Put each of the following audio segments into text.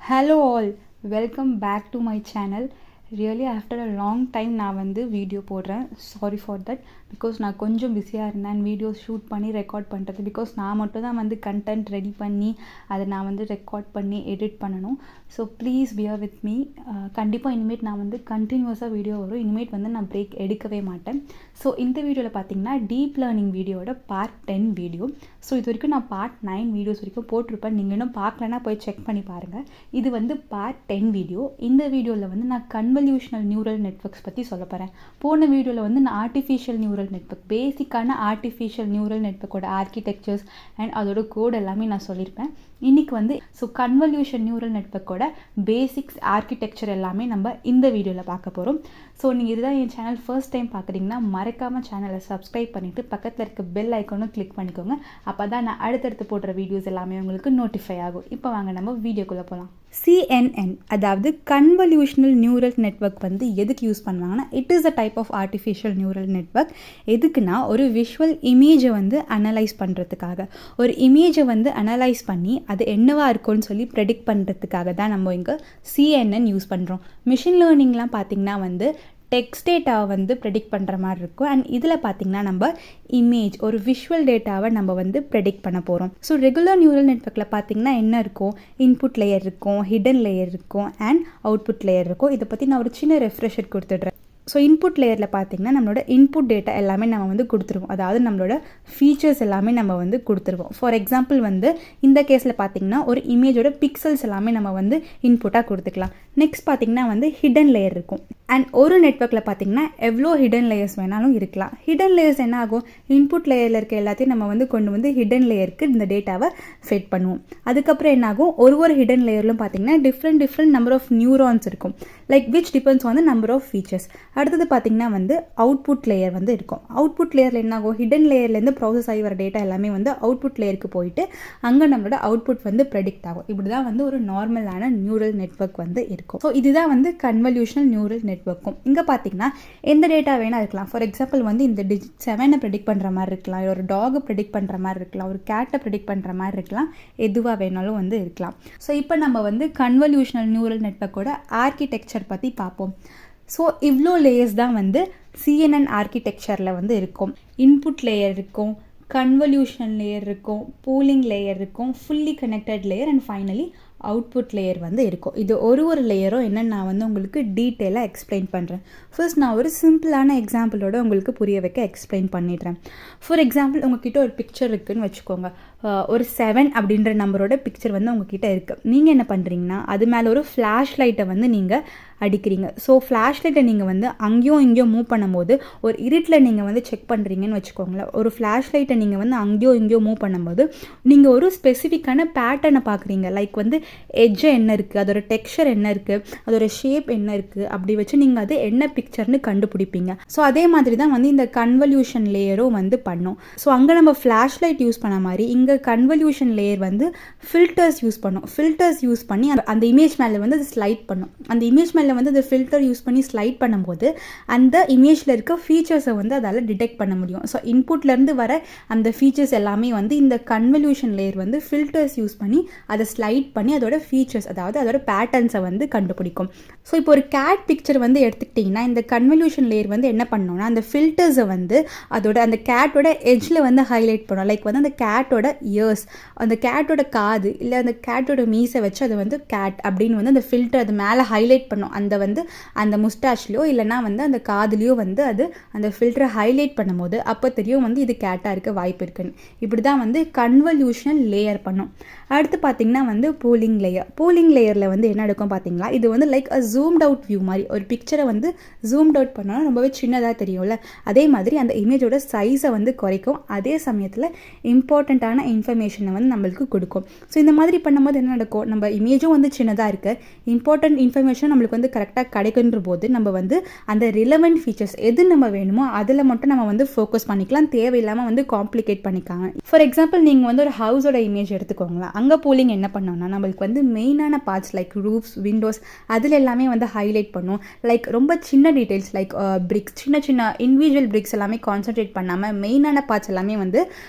Hello all, welcome back to my channel. Really after a long time நான் வந்து video போடுறேன். Sorry for that, because நான் கொஞ்சம் பிஸியாக இருந்தேன் வீடியோஸ் ஷூட் பண்ணி ரெக்கார்ட் பண்ணுறது. பிகாஸ் நான் மட்டும் தான் வந்து கண்டென்ட் ரெடி பண்ணி அதை நான் வந்து ரெக்கார்ட் பண்ணி எடிட் பண்ணணும். So please bear with me. கண்டிப்பாக இனிமேட் நான் வந்து கண்டினியூஸாக வீடியோ வரும். இனிமேட் வந்து நான் பிரேக் எடுக்கவே மாட்டேன். ஸோ இந்த வீடியோவில் பார்த்தீங்கன்னா டீப் லேர்னிங் வீடியோட பார்ட் 10 வீடியோ. ஸோ இது வரைக்கும் நான் பார்ட் 9 வீடியோஸ் வரைக்கும் போட்டிருப்பேன். நீங்கள் இன்னும் பார்க்கலன்னா போய் செக் பண்ணி பாருங்கள். இது வந்து பார்ட் 10 வீடியோ. இந்த வீடியோவில் வந்து நான் கன்வல்யூஷனல் நியூரல் நெட்வொர்க்ஸ் பற்றி சொல்ல போகிறேன். போன வீடியோவில் வந்து நான் ஆர்டிஃபிஷியல் நியூரல் நெட்வொர்க், பேசிக்கான ஆர்டிஃபிஷியல் நியூரல் நெட்வொர்க்கோட ஆர்கிடெக்சர்ஸ் அண்ட் அதோட கோட் எல்லாமே நான் சொல்லியிருப்பேன். இன்றைக்கி வந்து கன்வல்யூஷன் நியூரல் நெட்வொர்க்கோட பேசிக்ஸ், ஆர்கிடெக்சர் எல்லாமே நம்ம இந்த வீடியோவில் பார்க்க போகிறோம். ஸோ நீங்கள் இதுதான் என் சேனல் ஃபர்ஸ்ட் டைம் பார்க்குறீங்கன்னா மறக்காமல் சேனலை சப்ஸ்கிரைப் பண்ணிவிட்டு பக்கத்தில் இருக்க பெல் ஐக்கானும் கிளிக் பண்ணிக்கோங்க. அப்போ தான் நான் அடுத்தடுத்து போடுற வீடியோஸ் எல்லாமே உங்களுக்கு நோட்டிஃபை ஆகும். இப்போ வாங்க நம்ம வீடியோக்குள்ளே போகலாம். CNN அதாவது கன்வல்யூஷனல் நியூரல் நெட்வொர்க் வந்து எதுக்கு யூஸ் பண்ணுவாங்கன்னா, it is a type of artificial neural network. எதுக்குன்னா ஒரு விஷுவல் இமேஜை வந்து அனலைஸ் பண்ணுறதுக்காக, ஒரு இமேஜை வந்து அனலைஸ் பண்ணி அது என்னவா இருக்கும்னு சொல்லி ப்ரெடிக்ட் பண்ணுறதுக்காக தான் நம்ம இங்கே CNN யூஸ் பண்ணுறோம். மிஷின் லேர்னிங்லாம் பார்த்திங்கன்னா வந்து டெக்ஸ்ட் டேட்டாவை வந்து ப்ரெடிக்ட் பண்ணுற மாதிரி இருக்கும். அண்ட் இதில் பார்த்திங்கன்னா நம்ம இமேஜ், ஒரு விஷுவல் டேட்டாவை நம்ம வந்து ப்ரெடிக்ட் பண்ண போகிறோம். ஸோ ரெகுலர் நியூரல் நெட்வொர்க்கில் பார்த்திங்கன்னா என்ன இருக்கும், இன்புட் லேயர் இருக்கும், ஹிடன் லேயர் இருக்கும் அண்ட் அவுட்புட் லேயர் இருக்கும். இதை பற்றி நான் ஒரு சின்ன ரெஃப்ரெஷர் கொடுத்துட்றேன். ஸோ இன்புட் லேயரில் பார்த்திங்கன்னா நம்மளோட இன்புட் டேட்டா எல்லாமே நம்ம வந்து கொடுத்துருவோம். அதாவது நம்மளோட ஃபீச்சர்ஸ் எல்லாமே நம்ம வந்து கொடுத்துருவோம். ஃபார் எக்ஸாம்பிள் வந்து இந்த கேஸில் பார்த்திங்கன்னா ஒரு இமேஜோட பிக்சல்ஸ் எல்லாமே நம்ம வந்து இன்புட்டாக கொடுத்துக்கலாம். நெக்ஸ்ட் பார்த்திங்கன்னா வந்து ஹிடன் லேயர் இருக்கும். அண்ட் ஒரு நெட்வொர்க்கில் பார்த்திங்கன்னா எவ்வளோ ஹிடன் லேயர்ஸ் வேணாலும் இருக்கலாம். ஹிடன் லேயர்ஸ் என்ன ஆகும், இன்புட் லேயரில் இருக்க எல்லாத்தையும் நம்ம வந்து கொண்டு வந்து ஹிடன் லேயருக்கு இந்த டேட்டாவை ஃபெட் பண்ணுவோம். அதுக்கப்புறம் என்னாகும், ஒரு ஹிடன் லேயர்லும் பார்த்திங்கன்னா டிஃப்ரெண்ட் நம்பர் ஆஃப் நியூரான்ஸ் இருக்கும், like which depends on the number of features. அடுத்தது பார்த்திங்கன்னா வந்து அவுட்புட் லேயர் வந்து இருக்கும். அவுட்புட் லேயரில் என்னாகும், ஹிடன் லேயர்லேருந்து ப்ராசஸ் ஆகி வர டேட்டா எல்லாமே வந்து அவுட்புட் லேயருக்கு போயிட்டு அங்கே நம்மளோட அவுட்புட் வந்து ப்ரெடிக்ட் ஆகும். இப்படி தான் வந்து ஒரு நார்மலான நியூரல் நெட்வொர்க் வந்து இருக்கும். ஸோ இதுதான் வந்து கன்வல்யூஷனல் நியூரல் நெட்வொர்க்கும். இங்கே பார்த்தீங்கன்னா எந்த டேட்டா வேணால் இருக்கலாம். ஃபார் எக்ஸாம்பிள் வந்து இந்த டிஜிட் 7 ப்ரெடிக்ட் பண்ணுற மாதிரி இருக்கலாம், ஒரு டாகை ப்ரெடிக்ட் பண்ணுற மாதிரி இருக்கலாம், ஒரு கேட்டை ப்ரெடிக்ட் பண்ணுற மாதிரி இருக்கலாம், எதுவாக வேணாலும் வந்து இருக்கலாம். ஸோ இப்போ நம்ம வந்து கன்வல்யூஷனல் நியூரல் நெட்வொர்க்கோட ஆர்கிடெக்சர் பற்றி பார்ப்போம். ஸோ இவ்வளோ லேயர்ஸ் தான் வந்து CNN ஆர்கிடெக்சரில் வந்து இருக்கும். இன்புட் லேயர் இருக்கும், கன்வல்யூஷன் லேயர் இருக்கும், பூலிங் லேயர் இருக்கும், fully connected layer and finally output layer வந்து இருக்கும். இது ஒரு லேயரும் என்னென்னு நான் வந்து உங்களுக்கு டீட்டெயிலாக எக்ஸ்பிளைன் பண்ணுறேன். ஃபர்ஸ்ட் நான் ஒரு சிம்பிளான எக்ஸாம்பிளோட உங்களுக்கு புரிய வைக்க எக்ஸ்பிளைன் பண்ணிடுறேன். ஃபார் எக்ஸாம்பிள் உங்ககிட்ட ஒரு பிக்சர் இருக்குதுன்னு வச்சுக்கோங்க. ஒரு 7 அப்படின்ற நம்பரோட பிக்சர் வந்து உங்ககிட்ட இருக்குது. நீங்கள் என்ன பண்ணுறீங்கன்னா அது மேலே ஒரு ஃப்ளாஷ் லைட்டை வந்து நீங்கள் அடிக்கிறீங்க. ஸோ ஃப்ளாஷ் லைட்டை நீங்கள் வந்து அங்கேயும் இங்கேயும் மூவ் பண்ணும்போது, ஒரு இருட்டில் நீங்கள் வந்து செக் பண்ணுறீங்கன்னு வச்சுக்கோங்களேன். ஒரு ஃப்ளாஷ் லைட்டை நீங்கள் வந்து அங்கேயோ இங்கேயோ மூவ் பண்ணும்போது நீங்கள் ஒரு ஸ்பெசிஃபிக்கான பேட்டர்னை பார்க்குறீங்க. லைக் வந்து எட்ஜ் என்ன இருக்குது, அதோட டெக்ஸ்சர் என்ன இருக்குது, அதோட ஷேப் என்ன இருக்குது, அப்படி வச்சு நீங்கள் அது என்ன பிக்சர்னு கண்டுபிடிப்பீங்க. ஸோ அதே மாதிரி தான் வந்து இந்த கன்வல்யூஷன் லேயரும் வந்து பண்ணும். ஸோ அங்கே நம்ம ஃப்ளாஷ் லைட் யூஸ் பண்ண மாதிரி இங்கே கன்வல்யூஷன் லேயர் வந்து ஃபில்டர்ஸ் யூஸ் பண்ணும். ஃபில்டர்ஸ் யூஸ் பண்ணி அந்த இமேஜ் மேலே வந்து அது ஸ்லைட் பண்ணும். அந்த இமேஜ் மேலே வந்து அந்த ஃபில்டர் யூஸ் பண்ணி ஸ்லைட் பண்ணும்போது அந்த இமேஜில் இருக்க ஃபீச்சர்ஸை வந்து அதால் டிடெக்ட் பண்ண முடியும். ஸோ இன்புட்லேருந்து வர அந்த ஃபீச்சர்ஸ் எல்லாமே வந்து இந்த கன்வல்யூஷன் லேயர் வந்து ஃபில்டர்ஸ் யூஸ் பண்ணி அதை ஸ்லைட் பண்ணி அதோட ஃபீச்சர்ஸ், அதாவது அதோட பேட்டர்ன்ஸை வந்து கண்டுபிடிக்கும். ஸோ இப்போ ஒரு கேட் பிக்சர் வந்து எடுத்துக்கிட்டிங்கன்னா இந்த கன்வல்யூஷன் லேயர் வந்து என்ன பண்ணோம்னா அந்த ஃபில்டர்ஸை வந்து அதோட அந்த கேட்டோட எட்ஜில் வந்து ஹைலைட் பண்ணும். லைக் வந்து அந்த கேட்டோட இயர்ஸ், அந்த கேட்டோட காது இல்லை அந்த கேட்டோட மீசை வச்சு அதை வந்து கேட் அப்படின்னு வந்து அந்த ஃபில்டர் அது மேலே ஹைலைட் பண்ணும். அந்த முஸ்டாஷ்லையோ இல்லைனா வந்து அந்த காதுலையோ வந்து அது அந்த ஃபில்டரை ஹைலைட் பண்ணும்போது அப்போ தெரியும் வந்து இது கேட்டாக இருக்க வாய்ப்பு இருக்குன்னு. இப்படி தான் வந்து கன்வல்யூஷனல் லேயர் பண்ணும். அடுத்து பார்த்திங்கன்னா வந்து பூலிங் லேயர். பூலிங் லேயரில் வந்து என்ன எடுக்கும் பார்த்திங்களா, இது வந்து லைக் அ ஜூம்ட் அவுட் வியூ மாதிரி. ஒரு பிக்சரை வந்து ஜூம்ட் அவுட் பண்ணாலும் ரொம்பவே சின்னதாக தெரியும்ல, அதே மாதிரி அந்த இமேஜோட சைஸை வந்து குறைக்கும். அதே சமயத்தில் இம்பார்ட்டண்ட்டான இன்ஃபர்மேஷனை வந்து நம்மளுக்கு கொடுக்கும். ஸோ இந்த மாதிரி பண்ணும்போது என்ன நடக்கும், நம்ம இமேஜும் வந்து சின்னதாக இருக்குது, இம்பார்ட்டன்ட் இன்ஃபர்மேஷன் நம்மளுக்கு வந்து கரெக்டாக கிடைக்கின்ற போது நம்ம வந்து அந்த ரிலவெண்ட் ஃபீச்சர்ஸ் எது நம்ம வேணுமோ அதில் மட்டும் நம்ம வந்து ஃபோக்கஸ் பண்ணிக்கலாம், தேவையில்லாமல் வந்து காம்ப்ளிகேட் பண்ணிக்காங்க. ஃபார் எக்ஸாம்பிள் நீங்கள் வந்து ஒரு ஹவுஸோட இமேஜ் எடுத்துக்கோங்களேன். அங்கே பூலிங் என்ன பண்ணோம்னா நம்மளுக்கு வந்து மெயினான பார்ட்ஸ் லைக் ரூஃப்ஸ், விண்டோஸ் அதில் எல்லாமே வந்து ஹைலைட் பண்ணும். லைக் ரொம்ப சின்ன டீட்டெயில்ஸ் லைக் பிரிக்ஸ், சின்ன இண்டிவிஜுவல் பிரிக்ஸ் எல்லாமே கான்சன்ட்ரேட் பண்ணாமல் மெயினான பார்ட்ஸ் எல்லாமே வந்து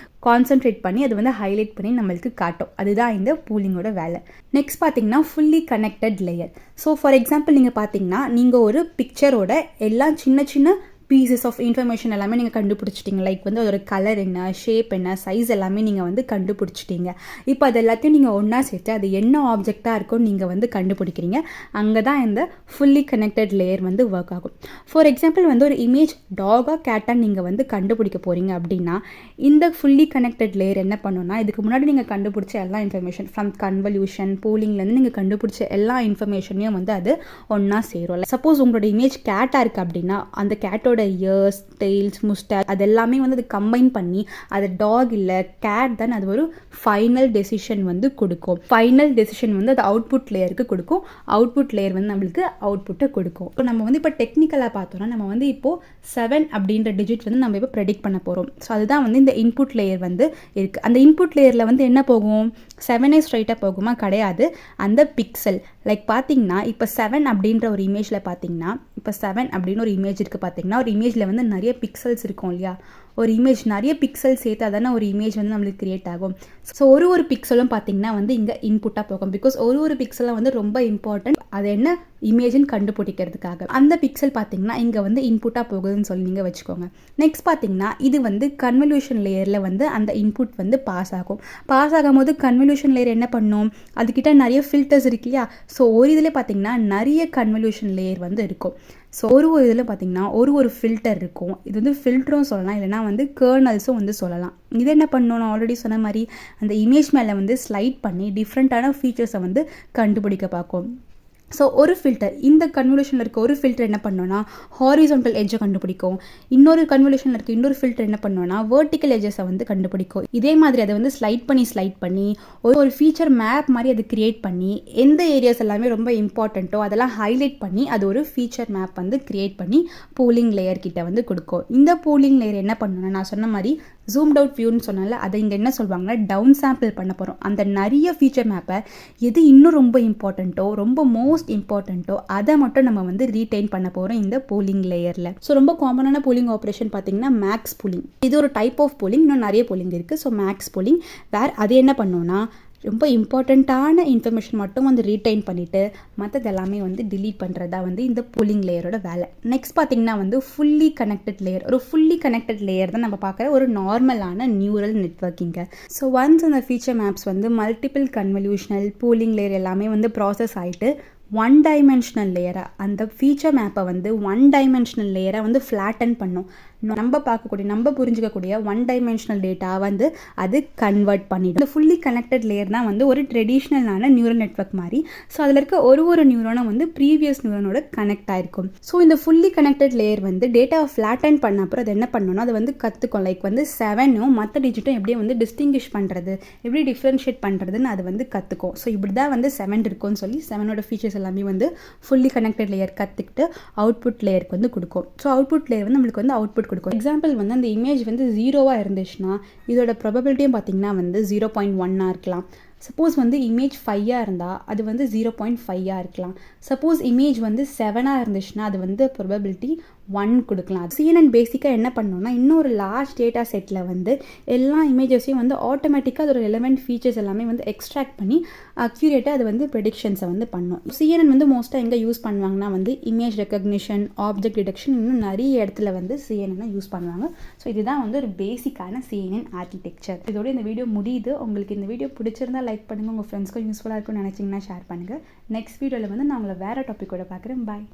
கான்சென்ட்ரேட் பண்ணி அது வந்து ஹைலைட் பண்ணி நம்மளுக்கு காட்டும். அதுதான் இந்த பூலிங்கோட வேலை. நெக்ஸ்ட் பார்த்தீங்கன்னா fully connected layer. So for example நீங்கள் பார்த்தீங்கன்னா நீங்கள் ஒரு பிக்சரோட எல்லாம் சின்ன சின்ன பீசஸ் ஆஃப் இன்ஃபர்மேஷன் எல்லாமே நீங்கள் கண்டுபிடிச்சிட்டிங்க. லைக் வந்து அதோட கலர் என்ன, ஷேப் என்ன, சைஸ் எல்லாமே நீங்கள் வந்து கண்டுபிடிச்சிட்டிங்க. இப்போ அது எல்லாத்தையும் நீங்கள் ஒன்றா சேர்த்து அது என்ன ஆப்ஜெக்டாக இருக்கும்னு நீங்கள் வந்து கண்டுபிடிக்கிறீங்க. அங்கே தான் இந்த ஃபுல்லி கனெக்டட் லேயர் வந்து ஒர்க் ஆகும். ஃபார் எக்ஸாம்பிள் வந்து ஒரு இமேஜ் டாகா கேட்டாக நீங்கள் வந்து கண்டுபிடிக்க போகிறீங்க அப்படின்னா இந்த ஃபுல்லி கனெக்டட் லேயர் என்ன பண்ணுன்னா, இதுக்கு முன்னாடி நீங்கள் கண்டுபிடிச்ச எல்லா இன்ஃபர்மேஷன் ஃப்ரம் கன்வல்யூஷன் பூலிங்லேருந்து நீங்கள் கண்டுபிடிச்ச எல்லா இன்ஃபர்மேஷனையும் வந்து அது ஒன்றா சேரும். சப்போஸ் உங்களோட இமேஜ் கேட்டாக இருக்குது அப்படின்னா அந்த கேட்டோட இயர்ஸ், டெய்ல்ஸ், முஸ்டாச் அது எல்லாமே வந்து அது கம்பைன் பண்ணி அது டாக் இல்லை கேட் தான் அது ஒரு ஃபைனல் டெசிஷன் வந்து கொடுக்கும். ஃபைனல் டெசிஷன் வந்து அது அவுட்புட் லேயருக்கு கொடுக்கும். அவுட்புட் லேயர் வந்து நம்மளுக்கு அவுட்புட்டை கொடுக்கும். இப்போ நம்ம வந்து இப்போ டெக்னிக்கலாக பார்த்தோம்னா நம்ம வந்து இப்போது 7 அப்படின்ற டிஜிட் வந்து நம்ம இப்போ ப்ரெடிக்ட் பண்ண போகிறோம். ஸோ அதுதான் வந்து இந்த இன்புட் லேயர் வந்து இருக்குது. அந்த இன்புட் லேயரில் வந்து என்ன போகும், 7 ஸ்ட்ரைட்டாக போகுமா? கிடையாது. அந்த பிக்சல் லைக் பார்த்தீங்கன்னா இப்போ 7 அப்படின்ற ஒரு இமேஜில் பார்த்தீங்கன்னா இப்போ 7 அப்படின்னு ஒரு இமேஜ் இருக்குது. பார்த்தீங்கன்னா ஒரு இமேஜில் வந்து நிறைய பிக்சல்ஸ் இருக்கும் இல்லையா? ஒரு இமேஜ் நிறைய பிக்சல் சேர்த்து தானே ஒரு இமேஜ் வந்து நம்மளுக்கு கிரியேட் ஆகும். ஸோ ஒரு பிக்சலும் பார்த்தீங்கன்னா வந்து இங்கே இன்புட்டாக போகும். பிகாஸ் ஒரு பிக்சலும் வந்து ரொம்ப இம்பார்ட்டன்ட். அது என்ன இமேஜ்னு கண்டுபிடிக்கிறதுக்காக அந்த பிக்சல் பார்த்தீங்கன்னா இங்கே வந்து இன்புட்டாக போகுதுன்னு சொல்லி நீங்கள் வச்சுக்கோங்க. நெக்ஸ்ட் பார்த்தீங்கன்னா இது வந்து கன்வல்யூஷன் லேயரில் வந்து அந்த இன்புட் வந்து பாஸ் ஆகும். பாஸ் ஆகும்போது கன்வல்யூஷன் லேயர் என்ன பண்ணும், அதுக்கிட்ட நிறைய ஃபில்டர்ஸ் இருக்கு இல்லையா? ஸோ ஒரு இதில் பார்த்தீங்கன்னா நிறைய கன்வல்யூஷன் லேயர் வந்து இருக்கும். ஸோ ஒரு இதில் பார்த்தீங்கன்னா ஒரு ஃபில்டர் இருக்கும். இது வந்து ஃபில்டரும் சொல்லலாம், இல்லைனா வந்து கர்னல்ஸும் வந்து சொல்லலாம். இது என்ன பண்ணணும், நான் ஆல்ரெடி சொன்ன மாதிரி அந்த இமேஜ் மேலே வந்து ஸ்லைட் பண்ணி டிஃப்ரெண்ட்டான ஃபீச்சர்ஸை வந்து கண்டுபிடிக்க பார்க்கும். ஸோ ஒரு ஃபில்டர் இந்த கன்வல்யூஷனில் இருக்க ஒரு ஃபில்டர் என்ன பண்ணோன்னா ஹாரிசான்டல் எட்ஜை கண்டுபிடிக்கும். இன்னொரு கன்வல்யூஷனில் இருக்க இன்னொரு ஃபில்டர் என்ன பண்ணோன்னா வெர்டிக்கல் எட்ஜஸை வந்து கண்டுபிடிக்கும். இதே மாதிரி அதை வந்து ஸ்லைட் பண்ணி ஒரு ஃபீச்சர் மேப் மாதிரி அது கிரியேட் பண்ணி எந்த ஏரியாஸ் எல்லாமே ரொம்ப இம்பார்ட்டண்ட்டோ அதெல்லாம் ஹைலைட் பண்ணி அது ஒரு ஃபீச்சர் மேப் வந்து கிரியேட் பண்ணி பூலிங் லேயர் கிட்ட வந்து கொடுக்கும். இந்த பூலிங் லேயர் என்ன பண்ணணும்னா நான் சொன்ன மாதிரி ஜூம்ட் அவுட் வியூன்னு சொன்னால அதை இங்கே என்ன சொல்லுவாங்கன்னா டவுன் சாம்பிள் பண்ண போகிறோம். அந்த நிறைய ஃபீச்சர் மேப்பை எது இன்னும் ரொம்ப இம்பார்ட்டண்ட்டோ ரொம்ப மோஸ்ட் இம்பார்ட்டண்ட்டோ அதை மட்டும் நம்ம வந்து ரீடைன் பண்ண போகிறோம் இந்த பூலிங் லேயரில். ஸோ ரொம்ப காமனான பூலிங் ஆப்ரேஷன் பார்த்தீங்கன்னா மேக்ஸ் பூலிங். இது ஒரு டைப் ஆஃப் பூலிங், இன்னும் நிறைய பூலிங் இருக்குது. ஸோ மேக்ஸ் பூலிங் அது என்ன பண்ணோன்னா ரொம்ப இம்பார்ட்டண்ட்டான இன்ஃபர்மேஷன் மட்டும் வந்து ரீடைன் பண்ணிவிட்டு மற்றது எல்லாமே வந்து டிலீட் பண்ணுறதா வந்து இந்த பூலிங் லேயரோட வேலை. நெக்ஸ்ட் பார்த்திங்கன்னா வந்து ஃபுல்லி கனெக்டட் லேயர். ஒரு ஃபுல்லி கனெக்டட் லேயர் தான் நம்ம பார்க்குற ஒரு நார்மலான நியூரல் நெட்வொர்க்கிங்க. ஸோ ஒன்ஸ் அந்த ஃபீச்சர் மேப்ஸ் வந்து மல்டிபிள் கன்வல்யூஷனல் பூலிங் லேயர் எல்லாமே வந்து ப்ராசஸ் ஆகிட்டு ஒன் டைமென்ஷனல் லேயராக அந்த ஃபீச்சர் மேப்பை வந்து ஒன் டைமென்ஷனல் லேயராக வந்து ஃப்ளாட்டன் பண்ணும். நம்ம புரிஞ்சிக்கக்கூடிய ஒன் டைமென்ஷனல் டேட்டா வந்து அது கன்வெர்ட் பண்ணிடும். இந்த ஃபுல்லி கனெக்டட் லேயர் தான் வந்து ஒரு ட்ரெடிஷ்னலான நியூரல் நெட்வொர்க் மாதிரி. ஸோ அதில் இருக்க ஒரு நியூரானும் வந்து ப்ரீவியஸ் நியூரானோட கனெக்ட் ஆகிருக்கும். ஸோ இந்த ஃபுல்லி கனெக்டட் லேயர் வந்து டேட்டாவை ஃப்ளாட்டன் பண்ண அப்புறம் அது என்ன பண்ணணும்னா அது வந்து கற்றுக்கும். லைக் வந்து 7ம் மற்ற டிஜிட்டும் எப்படியே வந்து டிஸ்டிங்கிஷ் பண்ணுறது, எப்படி டிஃப்ரென்ஷியேட் பண்ணுறதுன்னு அது வந்து கற்றுக்கும். ஸோ இப்படி தான் வந்து 7 இருக்கும்னு சொல்லி 7ஓட ஃபீச்சர்ஸ் எல்லாமே வந்து ஃபுல்லி கனெக்டட் லேயர் கற்றுக்கிட்டு அவுட்புட் லேயருக்கு வந்து கொடுக்கும். ஸோ அவுட்புட் லேயர் வந்து நம்மளுக்கு வந்து அவுட்புட் கொடுக்கும். எக்ஸாம்பிள் வந்து அந்த இமேஜ் வந்து 0வாக இருந்துச்சுன்னா இதோட ப்ராபபிலிட்டியும் பார்த்திங்கன்னா வந்து 0.1 இருக்கலாம். சப்போஸ் வந்து இமேஜ் 5ஆக இருந்தால் அது வந்து 0.5 இருக்கலாம். சப்போஸ் இமேஜ் வந்து 7ஆக இருந்துச்சுன்னா அது வந்து ப்ராபபிலிட்டி 1 கொடுக்கலாம். CNN பேசிக்காக என்ன பண்ணோம்னா இன்னொரு லார்ஜ் டேட்டா செட்டில் வந்து எல்லா இமேஜஸையும் வந்து ஆட்டோமேட்டிக்காக அதோட ரெலவெண்ட் ஃபீச்சர்ஸ் எல்லாமே வந்து எக்ஸ்ட்ராக்ட் பண்ணி அக்யூரேட்டாக அது வந்து ப்ரெடிக்ஷன்ஸை வந்து பண்ணும். CNN வந்து மோஸ்ட்டாக எங்கே யூஸ் பண்ணுவாங்கன்னா வந்து இமேஜ் ரெக்கக்னிஷன், ஆப்ஜெக்ட் டிடெக்ஷன், இன்னும் நிறைய இடத்துல வந்து CNN யூஸ் பண்ணுவாங்க. ஸோ இதுதான் வந்து ஒரு பேசிக்கான CNN ஆர்கிடெக்சர். இதோட இந்த வீடியோ முடியுது. உங்களுக்கு இந்த வீடியோ பிடிச்சிருந்தா லைக் பண்ணுங்கள். உங்கள் ஃப்ரெண்ட்ஸ்க்கும் யூஸ்ஃபுல்லாக இருக்கும்னு நினச்சிங்கன்னா ஷேர் பண்ணுங்கள். நெக்ஸ்ட் வீடியோவில் வந்து நான் உங்களை வேறு டாப்பிக்கோட பார்க்குறேன். பாய்.